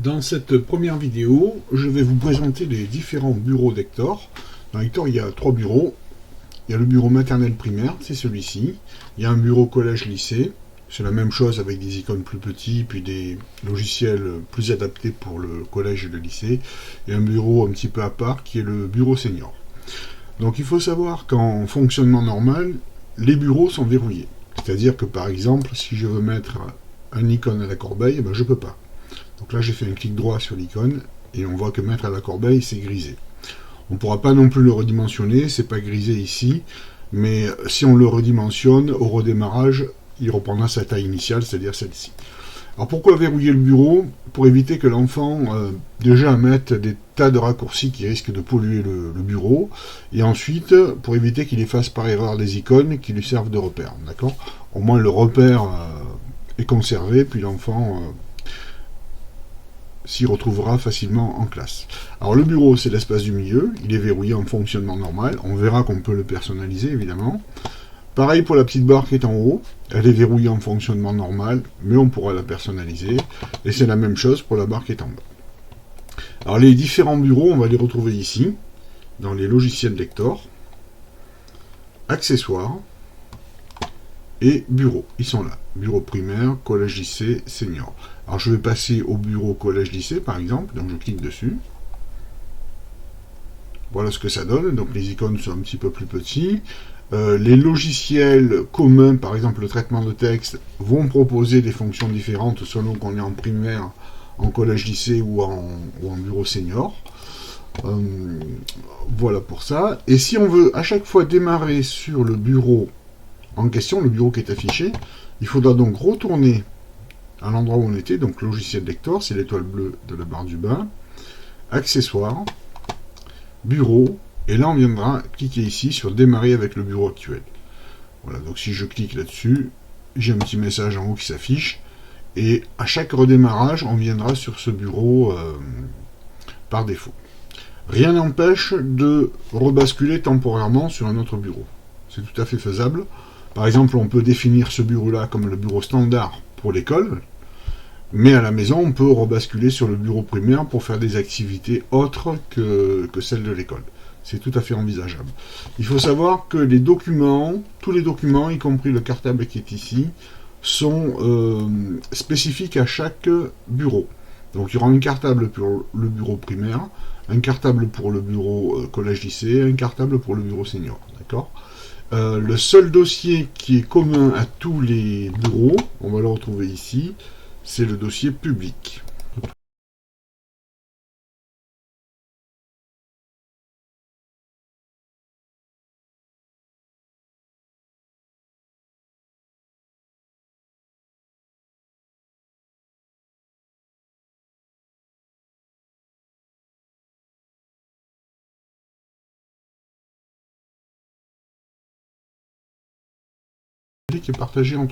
Dans cette première vidéo, je vais vous présenter les différents bureaux d'Hector. Dans Hector, il y a 3 bureaux. Il y a le bureau maternel primaire, c'est celui-ci. Il y a un bureau collège-lycée. C'est la même chose avec des icônes plus petits, puis des logiciels plus adaptés pour le collège et le lycée. Et un bureau un petit peu à part qui est le bureau senior. Donc il faut savoir qu'en fonctionnement normal, les bureaux sont verrouillés. C'est-à-dire que par exemple, si je veux mettre un icône à la corbeille, je ne peux pas. Donc là, j'ai fait un clic droit sur l'icône et on voit que mettre à la corbeille, c'est grisé. On ne pourra pas non plus le redimensionner, c'est pas grisé ici, mais si on le redimensionne, au redémarrage, il reprendra sa taille initiale, c'est-à-dire celle-ci. Alors pourquoi verrouiller le bureau? Pour éviter que l'enfant déjà mette des tas de raccourcis qui risquent de polluer le bureau, et ensuite pour éviter qu'il efface par erreur des icônes qui lui servent de repère. D'accord? Au moins le repère est conservé, puis l'enfant s'y retrouvera facilement en classe. Alors le bureau, c'est l'espace du milieu, il est verrouillé en fonctionnement normal, on verra qu'on peut le personnaliser évidemment. Pareil pour la petite barre qui est en haut, elle est verrouillée en fonctionnement normal, mais on pourra la personnaliser, et c'est la même chose pour la barre qui est en bas. Alors les différents bureaux, on va les retrouver ici, dans les logiciels d'Hector, accessoires, et bureau, ils sont là. Bureau primaire, collège lycée, senior. Alors je vais passer au bureau collège lycée par exemple, donc je clique dessus. Voilà ce que ça donne, donc les icônes sont un petit peu plus petits. Les logiciels communs, par exemple le traitement de texte, vont proposer des fonctions différentes selon qu'on est en primaire, en collège lycée ou en bureau senior. Voilà pour ça. Et si on veut à chaque fois démarrer sur le bureau en question, le bureau qui est affiché, il faudra donc retourner à l'endroit où on était, donc logiciel d'Hector, c'est l'étoile bleue de la barre du bas, accessoires, bureau, et là on viendra cliquer ici sur démarrer avec le bureau actuel. Voilà, donc si je clique là-dessus, j'ai un petit message en haut qui s'affiche, et à chaque redémarrage, on viendra sur ce bureau par défaut. Rien n'empêche de rebasculer temporairement sur un autre bureau. C'est tout à fait faisable. Par exemple, on peut définir ce bureau-là comme le bureau standard pour l'école, mais à la maison, on peut rebasculer sur le bureau primaire pour faire des activités autres que celles de l'école. C'est tout à fait envisageable. Il faut savoir que les documents, tous les documents, y compris le cartable qui est ici, sont spécifiques à chaque bureau. Donc il y aura un cartable pour le bureau primaire, un cartable pour le bureau collège-lycée, un cartable pour le bureau senior. D'accord ? Le seul dossier qui est commun à tous les bureaux, on va le retrouver ici, c'est le dossier public. Qui est partagé entre